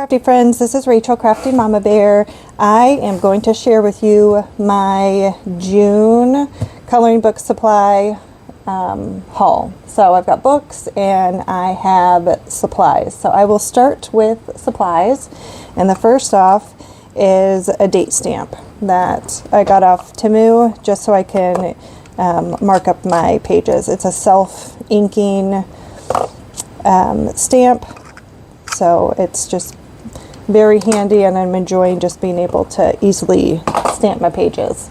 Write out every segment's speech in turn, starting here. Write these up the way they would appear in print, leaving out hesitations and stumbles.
crafty friends, this is Rachel, Crafty Mama Bear. I am going to share with you my June coloring book supply haul. So I've got books and I have supplies. So I will start with supplies, and the first off is a date stamp that I got off Temu just so I can mark up my pages. It's a self-inking stamp, so it's just very handy, and I'm enjoying just being able to easily stamp my pages.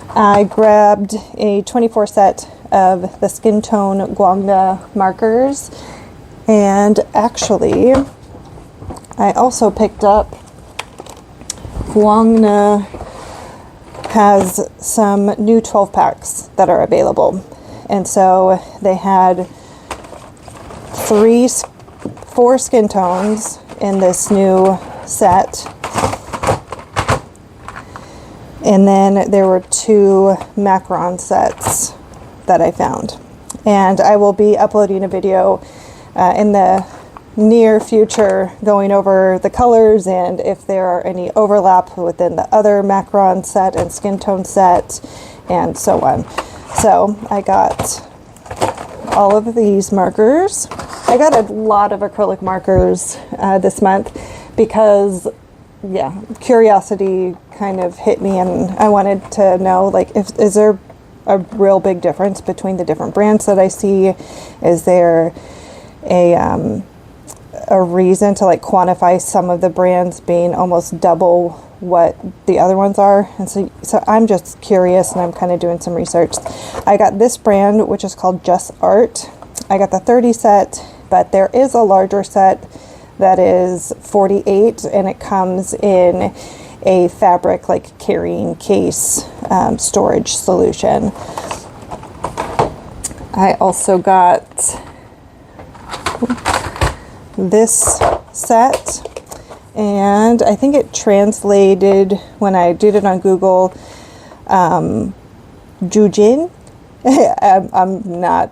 I grabbed a 24 set of the skin tone guangna markers, and actually I also picked up Guangna has some new 12 packs that are available, and so they had 4 skin tones in this new set, and then there were 2 macaron sets that I found, and I will be uploading a video in the near future going over the colors and if there are any overlap within the other macaron set and skin tone set and so on. So I got all of these markers. I got a lot of acrylic markers this month because, yeah, curiosity kind of hit me, and I wanted to know, like, is there a real big difference between the different brands that I see? Is there a reason to like quantify some of the brands being almost double what the other ones are? And so I'm just curious, and I'm kind of doing some research. I got this brand, which is called Just Art. I got the 30 set, but there is a larger set that is 48, and it comes in a fabric like carrying case storage solution. I also got this set, and I think it translated when I did it on Google, Jujin. I'm not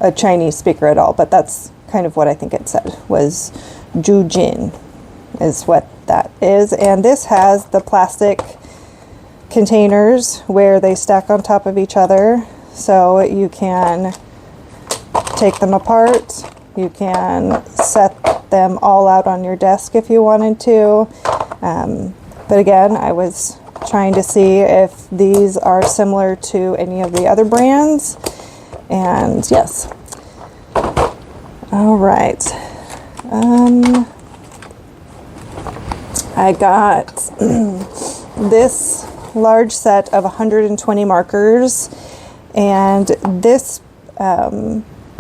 a Chinese speaker at all, but that's kind of what I think it said, was Jujin is what that is. And this has the plastic containers where they stack on top of each other, so you can take them apart. You can set them all out on your desk if you wanted to. But again, I was trying to see if these are similar to any of the other brands. And yes. All right. I got this large set of 120 markers, and this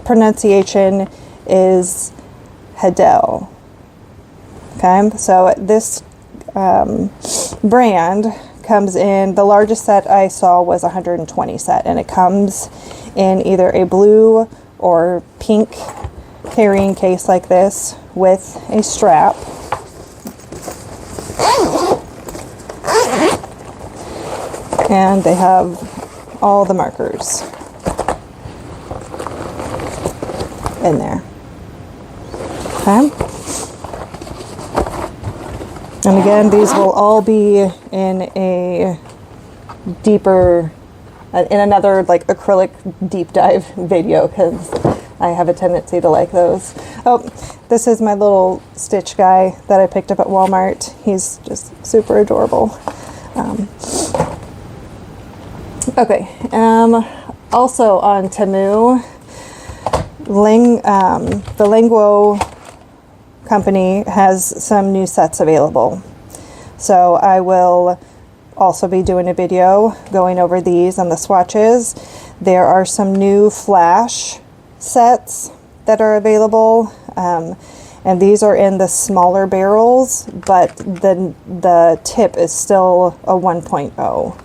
pronunciation is Hedel. Okay, so this brand comes in, the largest set I saw was 120 set, and it comes in either a blue or pink carrying case like this with a strap. And they have all the markers in there. Okay. And again, these will all be in a deeper, in another like acrylic deep dive video, because I have a tendency to like those. Oh, this is my little Stitch guy that I picked up at Walmart. He's just super adorable. Okay, also on Temu, the Linguo company has some new sets available. So I will also be doing a video going over these and the swatches. There are some new flash sets that are available, and these are in the smaller barrels, but the tip is still a 1.0.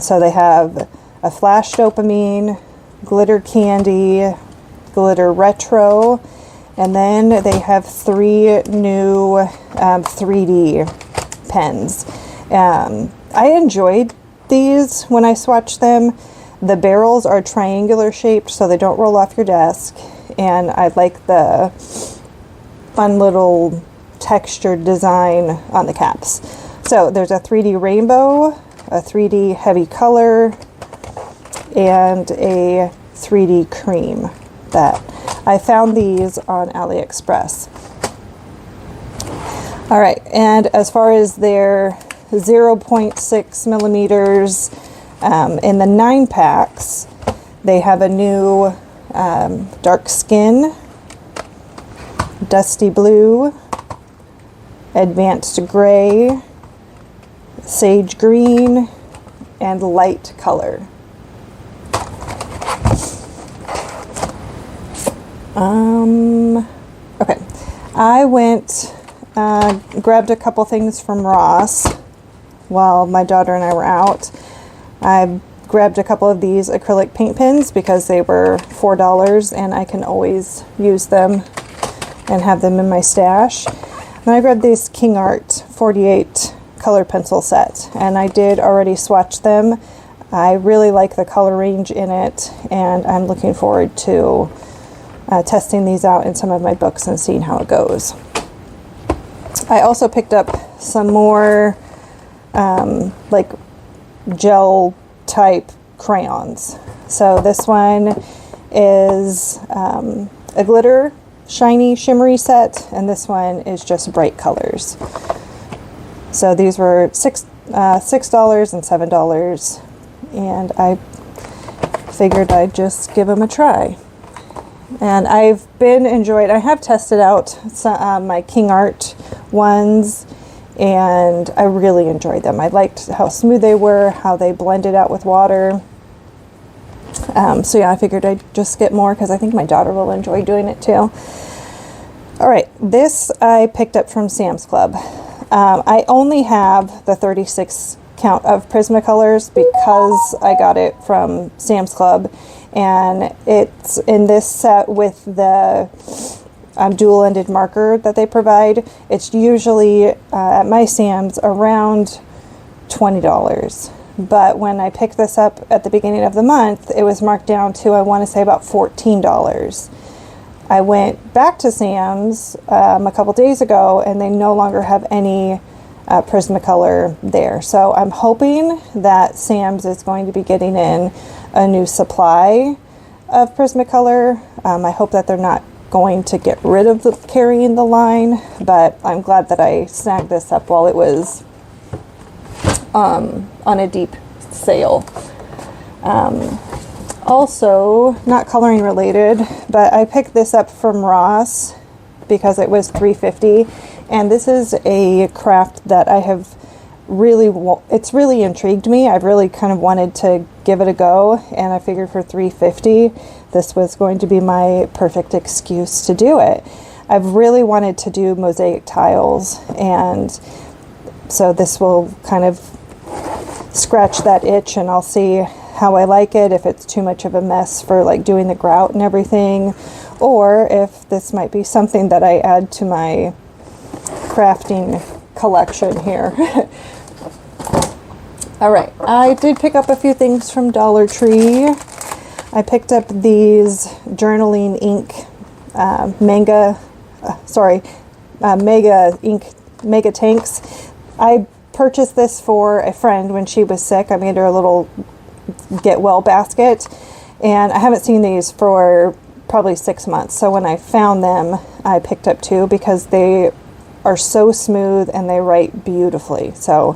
So they have a flash dopamine, glitter candy, glitter retro, and then they have 3 new 3D pens. I enjoyed these when I swatched them. The barrels are triangular shaped, so they don't roll off your desk, and I like the fun little textured design on the caps. So there's a 3D rainbow, a 3D heavy color, and a 3D cream. That I found these on AliExpress. All right, and as far as their 0.6 millimeters in the 9 packs, they have a new dark skin, dusty blue, advanced gray, sage green, and light color. Okay, I went, grabbed a couple things from Ross while my daughter and I were out. I grabbed a couple of these acrylic paint pens because they were $4 and I can always use them and have them in my stash. And I grabbed this King Art 48 color pencil set, and I did already swatch them. I really like the color range in it, and I'm looking forward to testing these out in some of my books and seeing how it goes. I also picked up some more like gel type crayons. So this one is a glitter shiny shimmery set, and this one is just bright colors. So these were $6 and $7, and I figured I'd just give them a try. And I've been enjoyed. I have tested out some, my King Art ones, and I really enjoyed them. I liked how smooth they were, how they blended out with water. So yeah, I figured I'd just get more because I think my daughter will enjoy doing it too. All right, this I picked up from Sam's Club. I only have the 36 count of Prismacolors because I got it from Sam's Club, and it's in this set with the dual-ended marker that they provide. It's usually at my Sam's around $20, but when I picked this up at the beginning of the month, it was marked down to, I want to say, about $14. I went back to Sam's a couple days ago, and they no longer have any Prismacolor there. So I'm hoping that Sam's is going to be getting in a new supply of Prismacolor. I hope that they're not going to get rid of carrying the line, but I'm glad that I snagged this up while it was on a deep sale. Also, not coloring related, but I picked this up from Ross because it was $3.50, and this is a craft that I have it's really intrigued me. I've really kind of wanted to give it a go, and I figured for $3.50 this was going to be my perfect excuse to do it. I've really wanted to do mosaic tiles, and so this will kind of scratch that itch, and I'll see how I like it, if it's too much of a mess for like doing the grout and everything, or if this might be something that I add to my crafting collection here. All right, I did pick up a few things from Dollar Tree. I picked up these journaling ink mega tanks. I purchased this for a friend when she was sick. I made her a little get well basket, and I haven't seen these for probably 6 months. So when I found them, I picked up 2 because they are so smooth and they write beautifully. So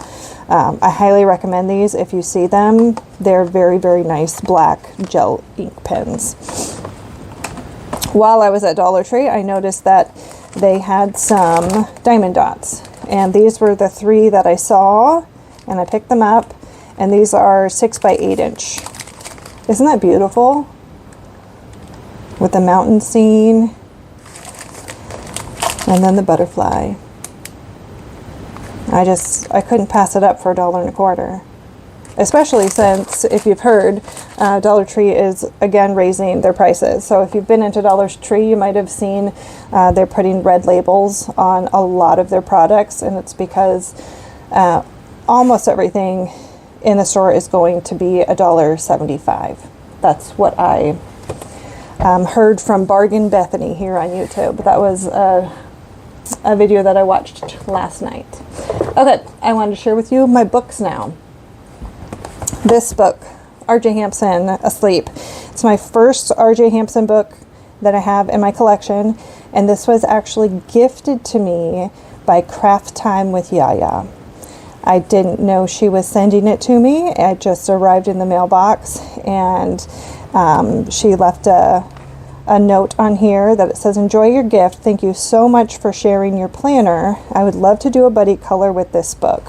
I highly recommend these if you see them. They're very, very nice black gel ink pens. While I was at Dollar Tree, I noticed that they had some diamond dots, and these were the 3 that I saw, and I picked them up, and these are 6 by 8 inch. Isn't that beautiful? With the mountain scene, and then the butterfly. I couldn't pass it up for $1.25. Especially since, if you've heard, Dollar Tree is again raising their prices. So if you've been into Dollar Tree, you might have seen they're putting red labels on a lot of their products, and it's because almost everything in the store is going to be $1.75. That's what I heard from Bargain Bethany here on YouTube. That was a video that I watched last night. Okay, I wanted to share with you my books now. This book, R.J. Hampson, Asleep. It's my first R.J. Hampson book that I have in my collection, and this was actually gifted to me by Craft Time with Yaya. I didn't know she was sending it to me. It just arrived in the mailbox, and she left a note on here that it says, "Enjoy your gift. Thank you so much for sharing your planner. I would love to do a buddy color with this book."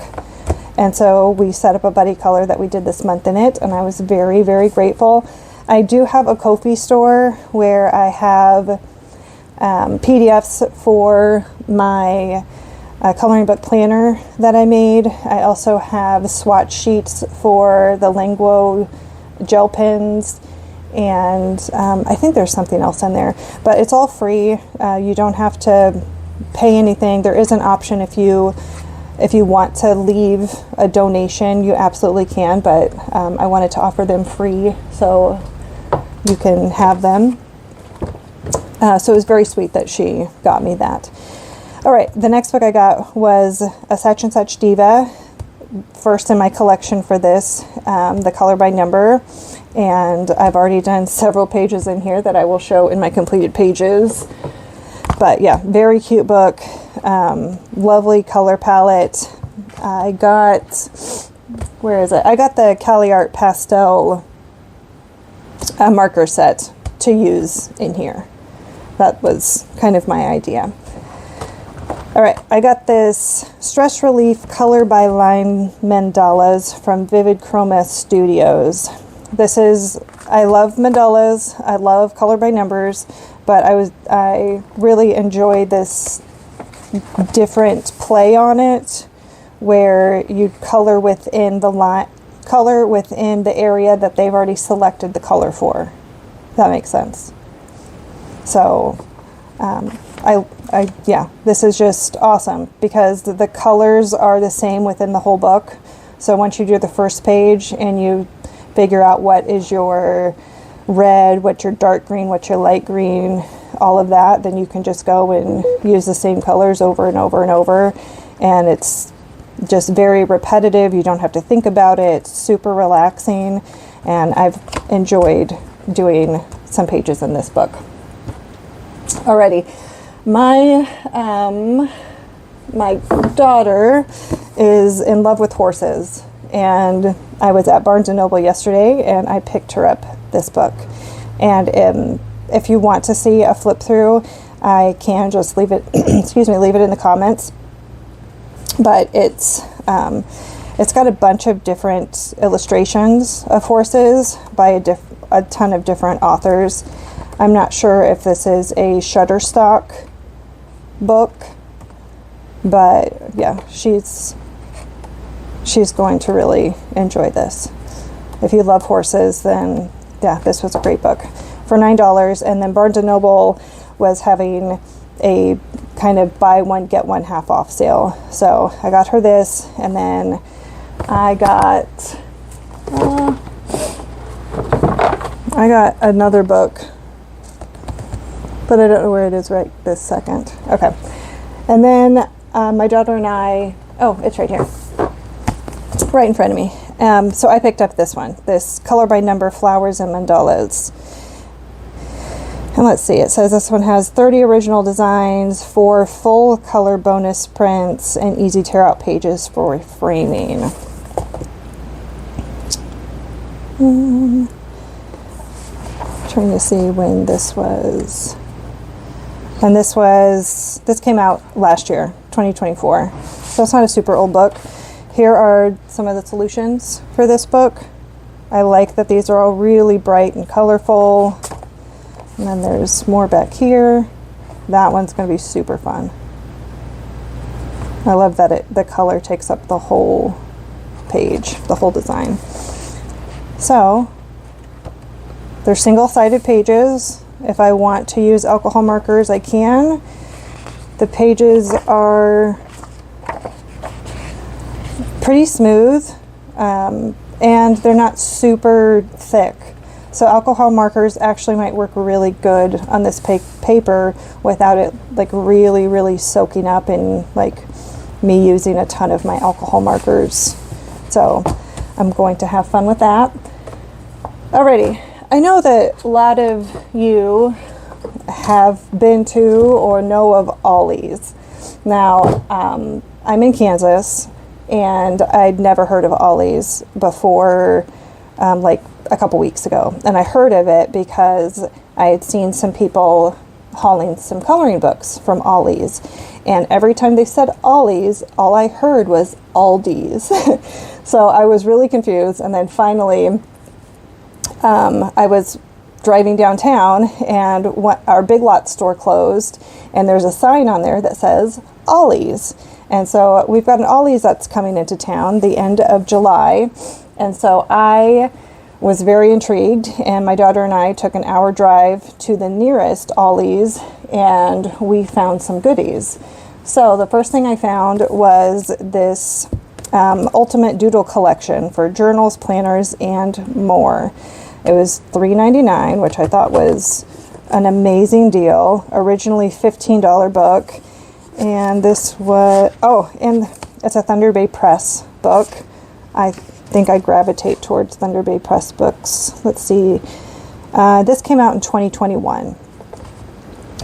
And so we set up a buddy color that we did this month in it, and I was very, very grateful. I do have a Ko-fi store where I have PDFs for my coloring book planner that I made. I also have swatch sheets for the Linguo gel pens, and I think there's something else in there, but it's all free. You don't have to pay anything. There is an option if you want to leave a donation, you absolutely can, but I wanted to offer them free so you can have them. So it was very sweet that she got me that. All right, the next book I got was a Such and Such Diva, first in my collection for this, the color by number, and I've already done several pages in here that I will show in my completed pages. But yeah, very cute book, lovely color palette. I got, where is it? I got the Cali Art pastel marker set to use in here. That was kind of my idea. All right, I got this Stress Relief Color by Line Mandalas from Vivid Chroma Studios. This is, I love mandalas, I love color by numbers, but I really enjoy this different play on it where you color within the line, color within the area that they've already selected the color for. If that makes sense. So yeah, this is just awesome because the colors are the same within the whole book. So once you do the first page and you figure out what is your red, what's your dark green, what's your light green, all of that, then you can just go and use the same colors over and over and over. And it's just very repetitive. You don't have to think about it. It's super relaxing. And I've enjoyed doing some pages in this book. Alrighty. My daughter is in love with horses, and I was at Barnes & Noble yesterday and I picked her up this book. And if you want to see a flip through, I can just leave it excuse me, leave it in the comments. But it's got a bunch of different illustrations of horses by a ton of different authors. I'm not sure if this is a Shutterstock book, but yeah, she's going to really enjoy this. If you love horses, then yeah, this was a great book for $9. And then Barnes & Noble was having a kind of buy one get one half off sale, so I got her this, and then I got another book, but I don't know where it is right this second. Okay. And then my daughter and I, oh, it's right here, right in front of me. So I picked up this one, this Color by Number Flowers and Mandalas. And let's see, it says this one has 30 original designs, 4 full color bonus prints, and easy tear out pages for framing. Trying to see when this was. And this came out last year, 2024. So it's not a super old book. Here are some of the solutions for this book. I like that these are all really bright and colorful. And then there's more back here. That one's going to be super fun. I love that the color takes up the whole page, the whole design. So they're single-sided pages. If I want to use alcohol markers, I can. The pages are pretty smooth, and they're not super thick. So alcohol markers actually might work really good on this paper without it like really soaking up and like me using a ton of my alcohol markers. So I'm going to have fun with that. Alrighty, I know that a lot of you have been to or know of Ollie's. Now, I'm in Kansas, and I'd never heard of Ollie's before, like a couple weeks ago. And I heard of it because I had seen some people hauling some coloring books from Ollie's. And every time they said Ollie's, all I heard was Aldi's. So I was really confused. And then finally, I was driving downtown, and our Big Lots store closed, and there's a sign on there that says Ollie's. And so we've got an Ollie's that's coming into town the end of July. And so I was very intrigued, and my daughter and I took an hour drive to the nearest Ollie's, and we found some goodies. So the first thing I found was this Ultimate Doodle collection for journals, planners, and more. It was $3.99, which I thought was an amazing deal. Originally $15 book. And this was, and it's a Thunder Bay Press book. I think I gravitate towards Thunder Bay Press books. Let's see. This came out in 2021.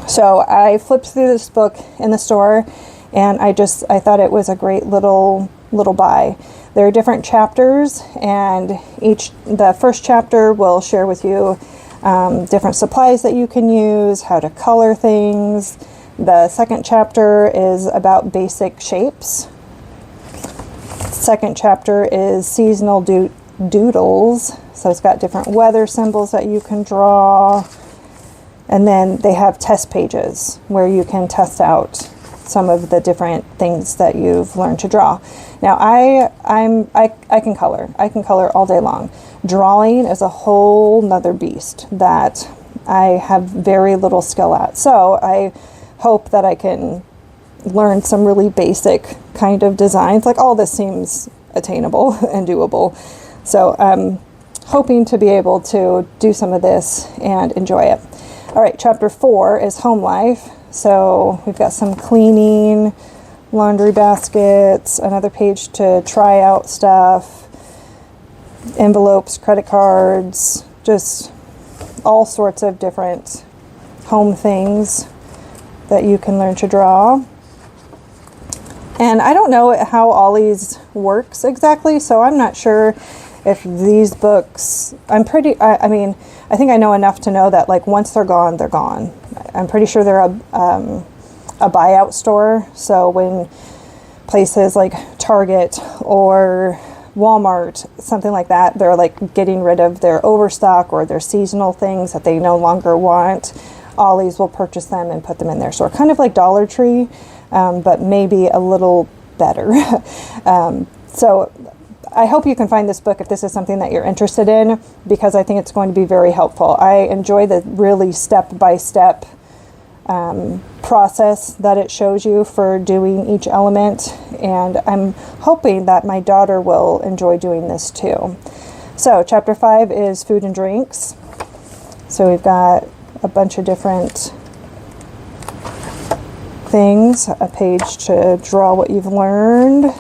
So I flipped through this book in the store, and I thought it was a great little buy. There are different chapters, and the first chapter will share with you different supplies that you can use, how to color things. The second chapter is about basic shapes. Second chapter is seasonal doodles. So it's got different weather symbols that you can draw. And then they have test pages where you can test out some of the different things that you've learned to draw. Now I can color. I can color all day long. Drawing is a whole nother beast that I have very little skill at. So I hope that I can learn some really basic kind of designs. Like, all this seems attainable and doable. So I'm hoping to be able to do some of this and enjoy it. All right, chapter 4 is home life. So we've got some cleaning, laundry baskets, another page to try out stuff, envelopes, credit cards, just all sorts of different home things that you can learn to draw. And I don't know how Ollie's works exactly, so I'm not sure if these books, I think I know enough to know that like once they're gone, they're gone. I'm pretty sure they're a buyout store. So when places like Target or Walmart, something like that, they're like getting rid of their overstock or their seasonal things that they no longer want, Ollie's will purchase them and put them in their store. Kind of like Dollar Tree, but maybe a little better. So I hope you can find this book if this is something that you're interested in, because I think it's going to be very helpful. I enjoy the really step-by-step process that it shows you for doing each element, and I'm hoping that my daughter will enjoy doing this too. So chapter 5 is food and drinks. So we've got a bunch of different things, a page to draw what you've learned.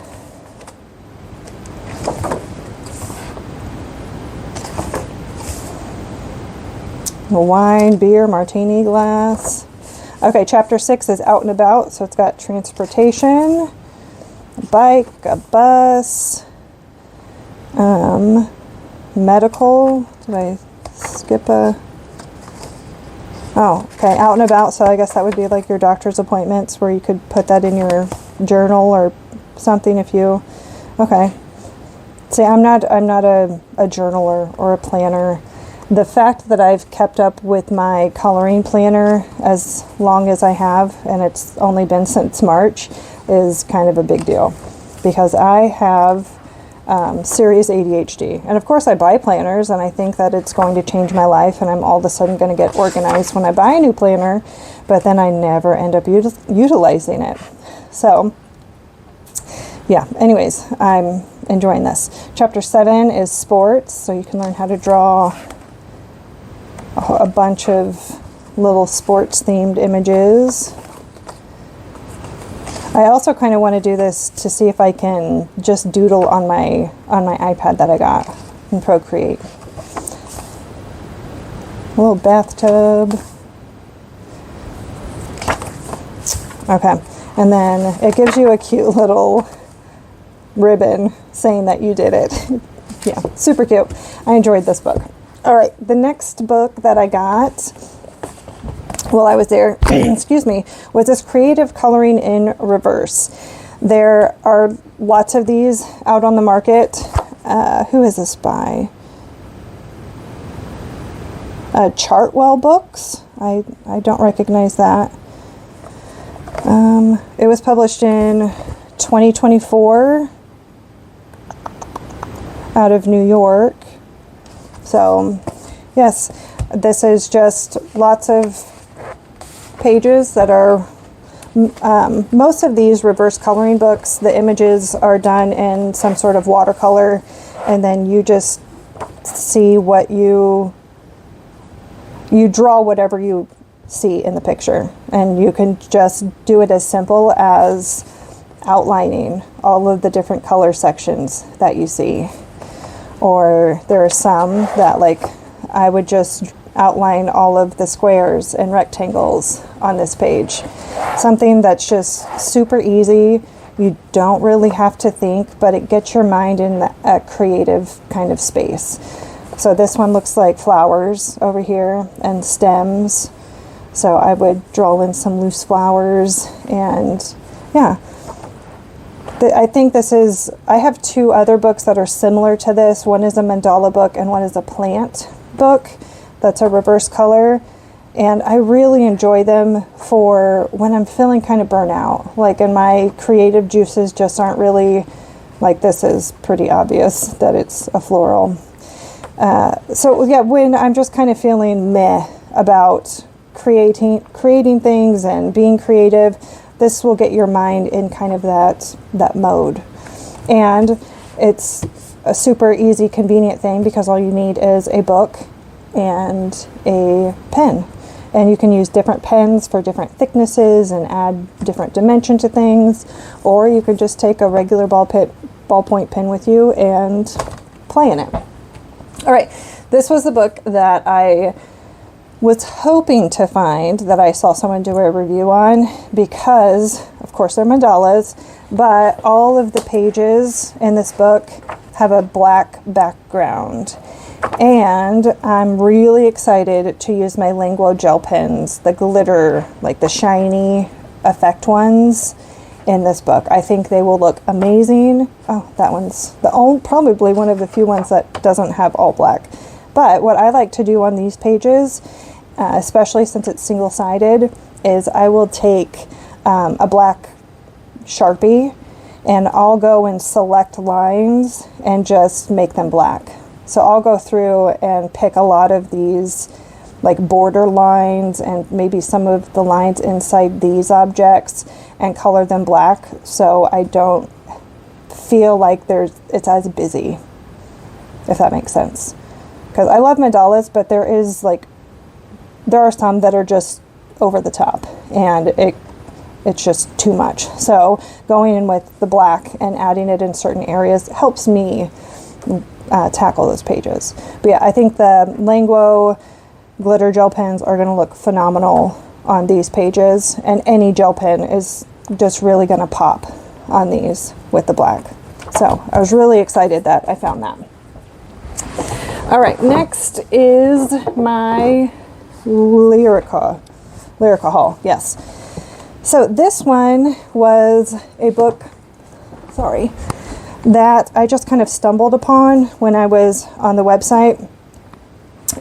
A wine, beer, martini glass. Okay, chapter 6 is out and about, so it's got transportation, a bike, a bus, medical. Did I skip a... Oh, okay, out and about, so I guess that would be like your doctor's appointments where you could put that in your journal or something if you... Okay. See, I'm not a journaler or a planner. The fact that I've kept up with my coloring planner as long as I have, and it's only been since March, is kind of a big deal, because I have serious ADHD. And of course I buy planners and I think that it's going to change my life and I'm all of a sudden going to get organized when I buy a new planner, but then I never end up utilizing it. So yeah, anyways, I'm enjoying this. Chapter 7 is sports, so you can learn how to draw a bunch of little sports themed images. I also kind of want to do this to see if I can just doodle on my iPad that I got in Procreate. A little bathtub. Okay, and then it gives you a cute little ribbon saying that you did it. Yeah, super cute. I enjoyed this book. All right, the next book that I got while I was there, excuse me, was this Creative Coloring in Reverse. There are lots of these out on the market. Who is this by? Chartwell Books. I don't recognize that. It was published in 2024 out of New York. So, yes, this is just lots of pages that are, most of these reverse coloring books, the images are done in some sort of watercolor, and then you just see what you draw whatever you see in the picture, and you can just do it as simple as outlining all of the different color sections that you see. Or there are some that, like, I would just outline all of the squares and rectangles on this page. Something that's just super easy. You don't really have to think, but it gets your mind in a creative kind of space. So this one looks like flowers over here and stems. So I would draw in some loose flowers, and yeah. I think this is, I have two other books that are similar to this. One is a mandala book and one is a plant book that's a reverse color. And I really enjoy them for when I'm feeling kind of burnout. Like, and my creative juices just aren't really, like, this is pretty obvious that it's a floral. So yeah, when I'm just kind of feeling meh about creating things and being creative, this will get your mind in kind of that mode. And it's a super easy, convenient thing because all you need is a book and a pen. And you can use different pens for different thicknesses and add different dimension to things. Or you could just take a regular ballpoint pen with you and play in it. All right, this was the book that I was hoping to find, that I saw someone do a review on, because of course they're mandalas, but all of the pages in this book have a black background. And I'm really excited to use my Linguo gel pens, the glitter, like the shiny effect ones in this book. I think they will look amazing. Oh, that one's probably one of the few ones that doesn't have all black. But what I like to do on these pages, especially since it's single-sided, is I will take a black Sharpie and I'll go and select lines and just make them black. So I'll go through and pick a lot of these like border lines and maybe some of the lines inside these objects and color them black, so I don't feel like it's as busy, if that makes sense. Because I love mandalas, but there are some that are just over the top and it's just too much. So going in with the black and adding it in certain areas helps me tackle those pages. But yeah, I think the Linguo glitter gel pens are going to look phenomenal on these pages, and any gel pen is just really going to pop on these with the black. So I was really excited that I found that. All right, next is my Lireka haul. Yes. So this one was a book, that I just kind of stumbled upon when I was on the website,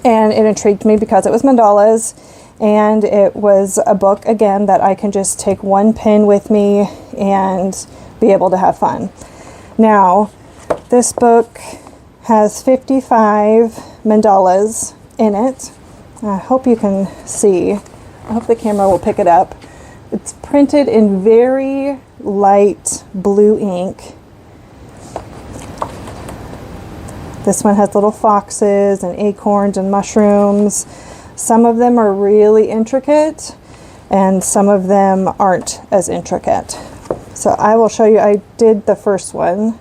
and it intrigued me because it was mandalas, and it was a book, again, that I can just take one pen with me and be able to have fun. Now, this book has 55 mandalas in it. I hope you can see. I hope the camera will pick it up. It's printed in very light blue ink. This one has little foxes and acorns and mushrooms. Some of them are really intricate and some of them aren't as intricate. So I will show you, I did the first one,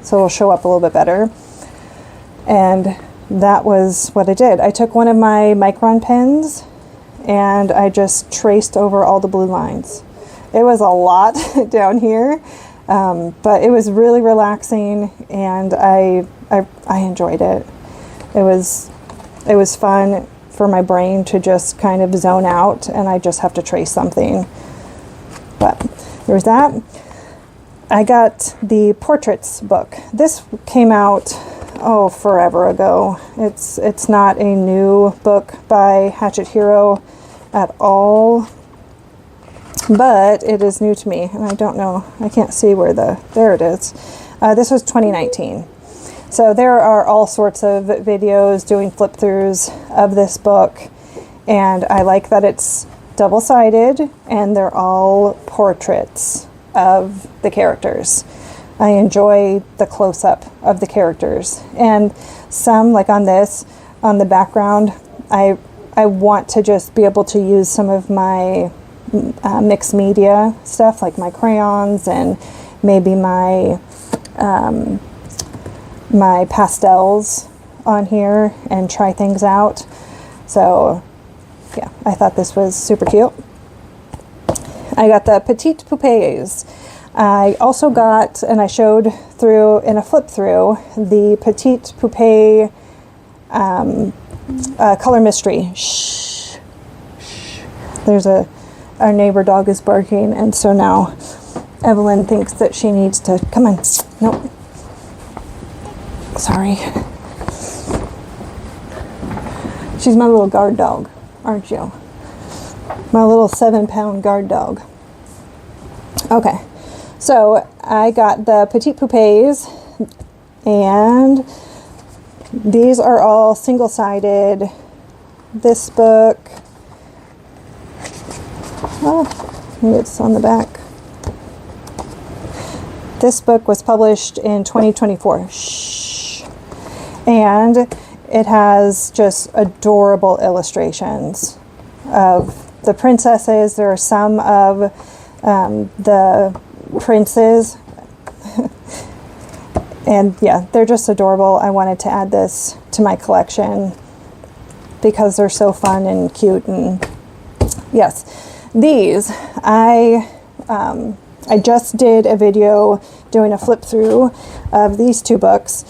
so it'll show up a little bit better. And that was what I did. I took one of my Micron pens and I just traced over all the blue lines. It was a lot down here, but it was really relaxing and I enjoyed it. It was fun for my brain to just kind of zone out and I just have to trace something. But there's that. I got the portraits book. This came out, oh, forever ago. It's not a new book by Hatchet Hero at all, but it is new to me and I don't know, I can't see where there it is. This was 2019. So there are all sorts of videos doing flip throughs of this book, and I like that it's double-sided and they're all portraits of the characters. I enjoy the close-up of the characters, and some, like on this, on the background, I want to just be able to use some of my mixed media stuff, like my crayons and maybe my my pastels on here and try things out. So yeah, I thought this was super cute. I got the Petite Poupées. I also got, and I showed through in a flip through, the Petite Poupée color mystery. Shh. Shh. There's our neighbor dog is barking, and so now Evelyn thinks that she needs to come on. Nope. Sorry. She's my little guard dog, aren't you? My little 7-pound guard dog. Okay, so I got the Petite Poupées, and these are all single-sided. This book, oh, it's on the back. This book was published in 2024. Shh. And it has just adorable illustrations of the princesses. There are some of the princes. And yeah, they're just adorable. I wanted to add this to my collection because they're so fun and cute. And yes, these, I just did a video doing a flip through of these two books.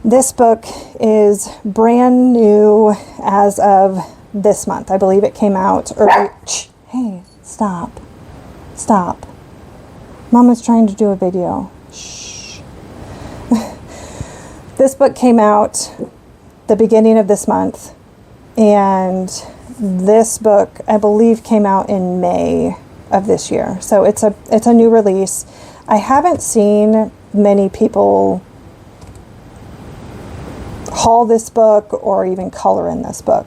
This book is brand new as of this month. I believe it came out early. Hey, stop. Stop. Mama's trying to do a video. Shh. This book came out the beginning of this month, and this book, I believe, came out in May of this year. So it's a new release. I haven't seen many people haul this book or even color in this book,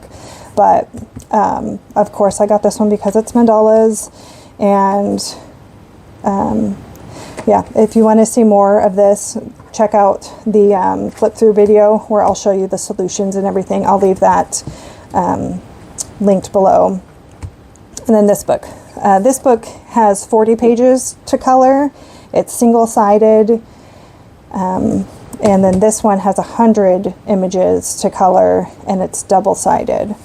but of course I got this one because it's mandalas. And yeah, if you want to see more of this, check out the flip through video where I'll show you the solutions and everything. I'll leave that linked below. And then this book has 40 pages to color. It's single-sided. And then this one has 100 images to color, and it's double-sided.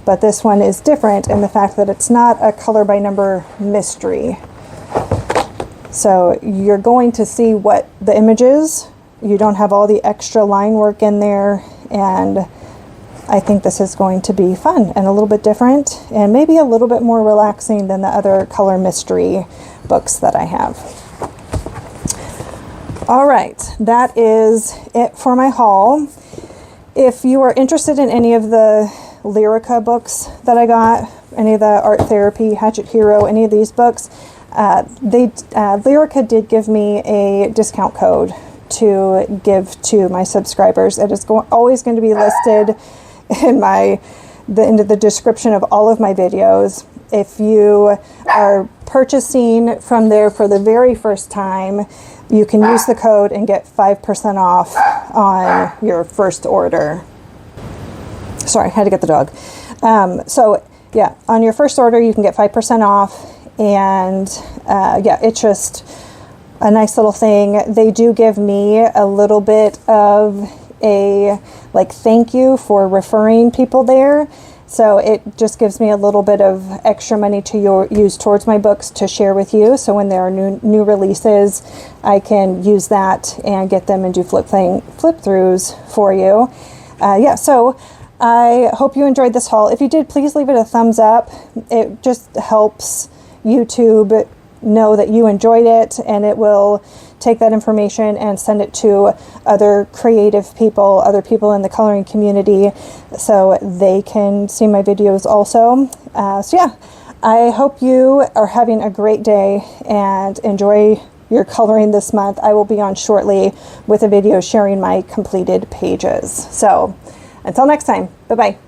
But this one is different in the fact that it's not a color by number mystery. So you're going to see what the image is. You don't have all the extra line work in there, and I think this is going to be fun and a little bit different and maybe a little bit more relaxing than the other color mystery books that I have. All right, that is it for my haul. If you are interested in any of the Lireka books that I got, any of the Art Therapy, Hatchet Hero, any of these books, Lireka did give me a discount code to give to my subscribers. It is always going to be listed in the description of all of my videos. If you are purchasing from there for the very first time, you can use the code and get 5% off on your first order. Sorry, I had to get the dog. So yeah, on your first order, you can get 5% off. And yeah, it's just a nice little thing. They do give me a little bit of a like thank you for referring people there. So it just gives me a little bit of extra money to use towards my books to share with you. So when there are new releases, I can use that and get them and do flip throughs for you. Yeah, so I hope you enjoyed this haul. If you did, please leave it a thumbs up. It just helps YouTube know that you enjoyed it, and it will take that information and send it to other creative people, other people in the coloring community, so they can see my videos also. So yeah, I hope you are having a great day and enjoy your coloring this month. I will be on shortly with a video sharing my completed pages. So until next time, bye-bye.